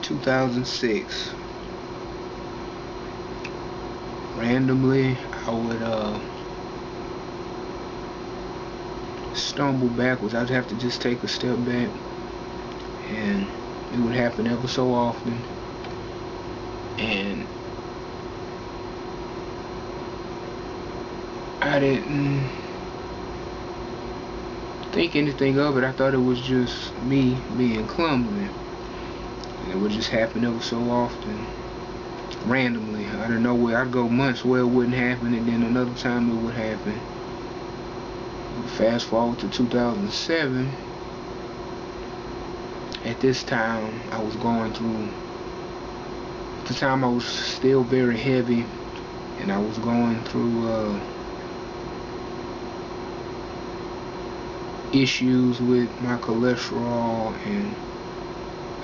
2006. Randomly, I would stumble backwards. I'd have to just take a step back, and it would happen ever so often. And I didn't think anything of it. I thought it was just me being clumsy. And it would just happen ever so often, randomly, out of nowhere. I'd go months where it wouldn't happen, and then another time it would happen. Fast forward to 2007. At this time, I was going through, at the time I was still very heavy, and I was going through issues with my cholesterol and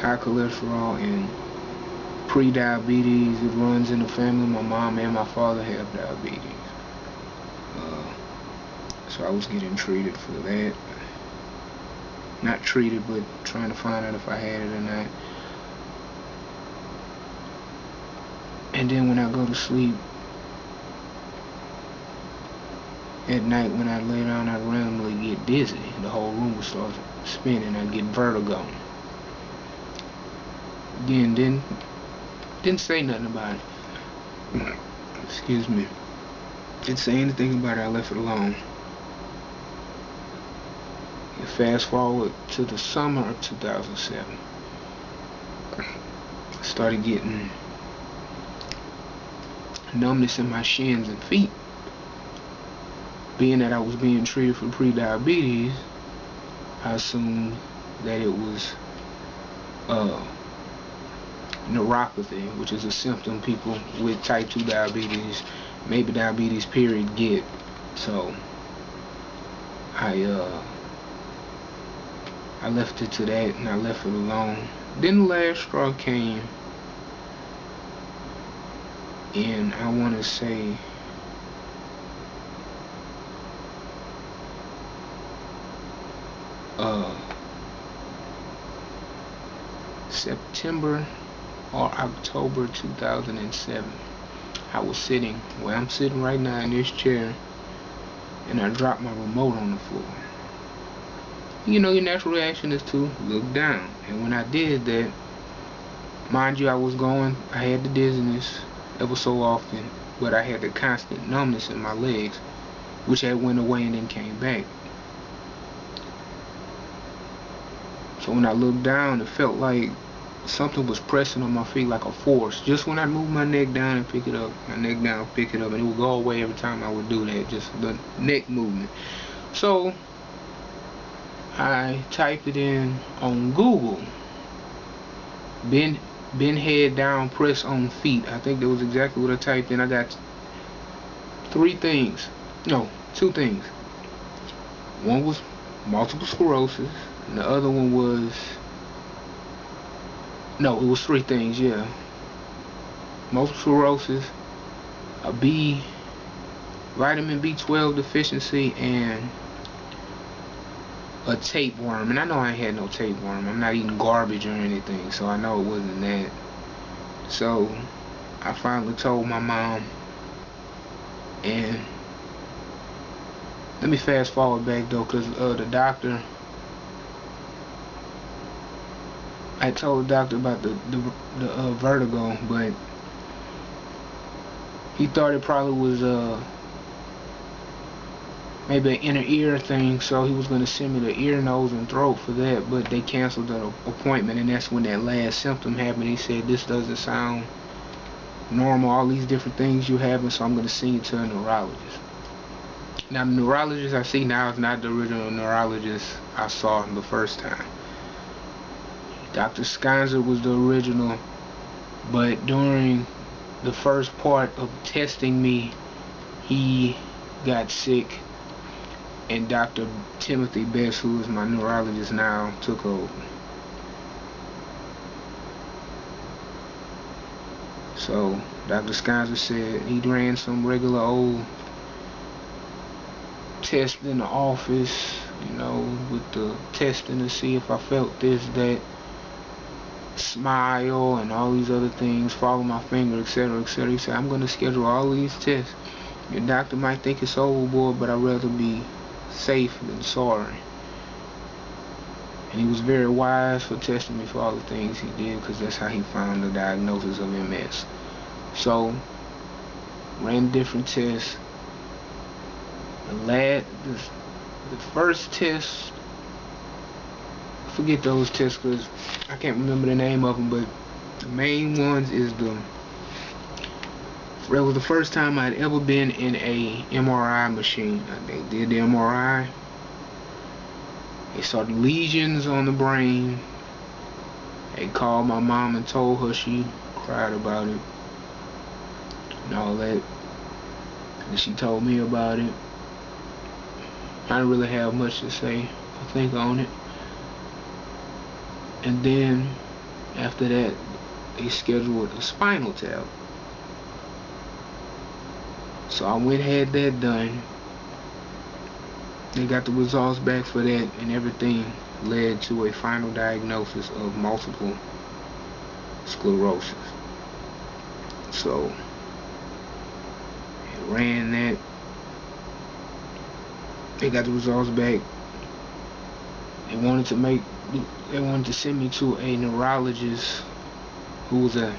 high cholesterol and pre-diabetes. It runs in the family. My mom and my father have diabetes. So I was getting treated for that. Not treated, but trying to find out if I had it or not. And then when I go to sleep at night, when I lay down, I randomly get dizzy. The whole room would start spinning. I'd get vertigo. Again, didn't say nothing about it. Excuse me. Didn't say anything about it. I left it alone. And fast forward to the summer of 2007. I started getting numbness in my shins and feet. Being that I was being treated for pre-diabetes, I assumed that it was neuropathy, which is a symptom people with type 2 diabetes, maybe diabetes period, get. So I left it to that, and I left it alone. Then the last straw came, and I want to say September or October 2007. I was sitting where I'm sitting right now in this chair, and I dropped my remote on the floor. You know, your natural reaction is to look down, and when I did that, mind you, I had the dizziness ever so often, but I had the constant numbness in my legs, which had went away and then came back. So when I looked down, it felt like something was pressing on my feet like a force. Just when I moved my neck down and pick it up, and it would go away every time I would do that, just the neck movement. So I typed it in on Google. Bend head down, press on feet. I think that was exactly what I typed in. I got two things. One was multiple sclerosis, and the other one was, it was three things, yeah. Multiple sclerosis, vitamin B12 deficiency, and a tapeworm. And I know I ain't had no tapeworm. I'm not eating garbage or anything, so I know it wasn't that. So I finally told my mom, and let me fast forward back though, because the doctor, I told the doctor about the vertigo, but he thought it probably was maybe an inner ear thing, so he was going to send me to ear, nose, and throat for that, but they canceled the appointment, and that's when that last symptom happened. He said, this doesn't sound normal, all these different things you have, and so I'm going to send you to a neurologist. Now, the neurologist I see now is not the original neurologist I saw the first time. Dr. Sconser was the original, but during the first part of testing me, he got sick, and Dr. Timothy Best, who is my neurologist now, took over. So Dr. Sconser said he ran some regular old test in the office, with the testing to see if I felt this, that, smile and all these other things, follow my finger, etc., etc. He said, I'm going to schedule all these tests. Your doctor might think it's overboard, but I'd rather be safe than sorry. And he was very wise for testing me for all the things he did, because that's how he found the diagnosis of MS. So, ran different tests. The first test, forget those tests because I can't remember the name of them, but the main ones is that was the first time I'd ever been in a MRI machine. They did the MRI. They saw the lesions on the brain. They called my mom and told her, she cried about it and all that. And she told me about it. I didn't really have much to say, I think, on it. And then after that, they scheduled a spinal tap. So I went and had that done. They got the results back for that, and everything led to a final diagnosis of multiple sclerosis. So I ran that. They got the results back. They wanted to send me to a neurologist who was a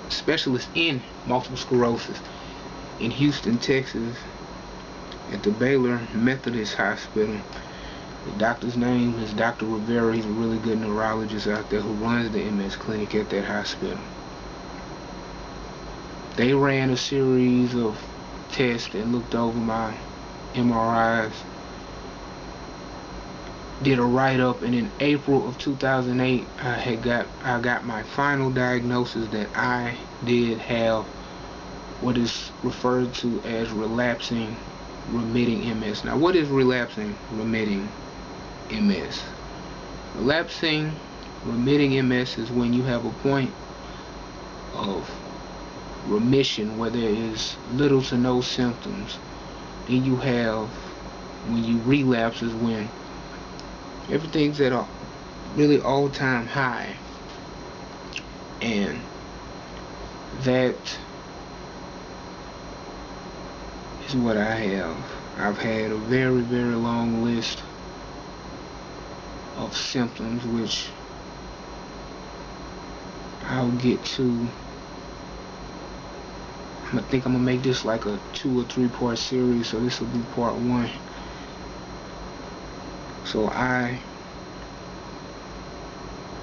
specialist in multiple sclerosis in Houston, Texas, at the Baylor Methodist Hospital. The doctor's name is Dr. Rivera. He's a really good neurologist out there who runs the MS clinic at that hospital. They ran a series of tests and looked over my MRIs, did a write-up, and in April of 2008 I got my final diagnosis that I did have what is referred to as relapsing remitting MS. Now, what is relapsing remitting MS? Relapsing remitting MS is when you have a point of remission where there is little to no symptoms. Then you have, when you relapse, is when everything's at a really all-time high, and that is what I have. I've had a very, very long list of symptoms, which I'll get to. I think I'm gonna make this like a 2 or 3 part series, so this will be part 1. So I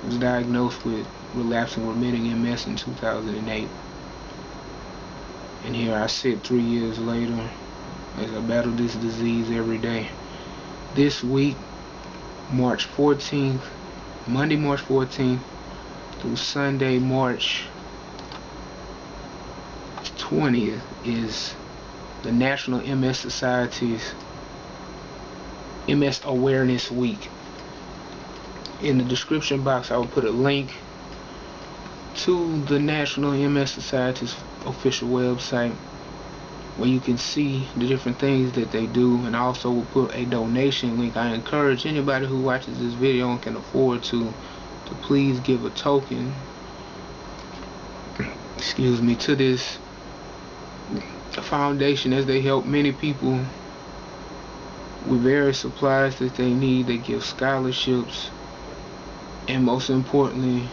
was diagnosed with relapsing remitting MS in 2008. And here I sit 3 years later as I battle this disease every day. This week, March 14th, Monday, March 14th through Sunday, March 20th is the National MS Society's MS Awareness Week. In the description box, I will put a link to the National MS Society's official website where you can see the different things that they do, and I also will put a donation link. I encourage anybody who watches this video and can afford to please give a token, excuse me, to this foundation, as they help many people with various supplies that they need. They give scholarships, and most importantly,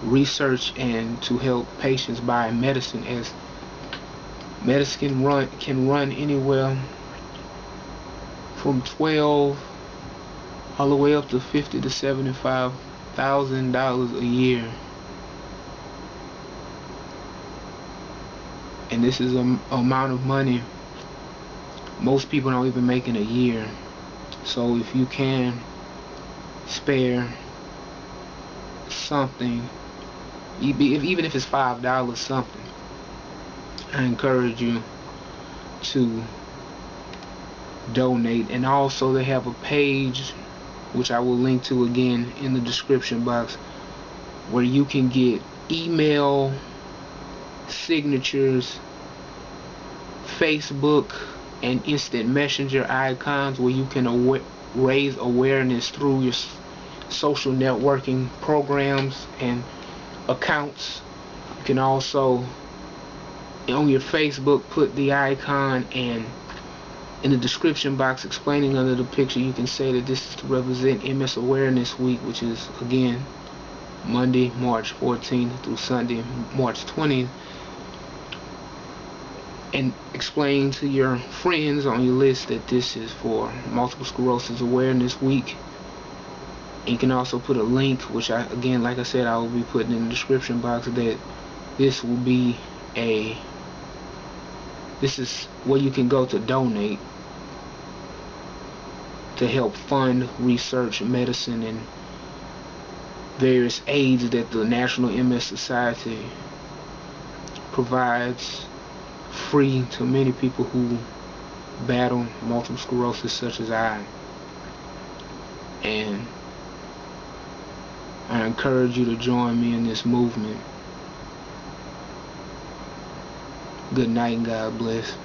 research and to help patients buy medicine, as medicine can run anywhere from $12 all the way up to $50,000 to $75,000 a year. And this is an amount of money most people don't even make in a year. So if you can spare something, even if it's $5 something, I encourage you to donate. And also they have a page, which I will link to again in the description box, where you can get email signatures, Facebook and instant messenger icons, where you can raise awareness through your social networking programs and accounts. You can also, on your Facebook, put the icon, and in the description box explaining under the picture, you can say that this is to represent MS Awareness Week, which is again Monday, March 14th through Sunday, March 20th, and explain to your friends on your list that this is for Multiple Sclerosis Awareness Week. And you can also put a link, which again, like I said, I will be putting in the description box, that this will be this is where you can go to donate to help fund research, medicine, and various aids that the National MS Society provides free to many people who battle multiple sclerosis, such as I. And I encourage you to join me in this movement. Good night and God bless.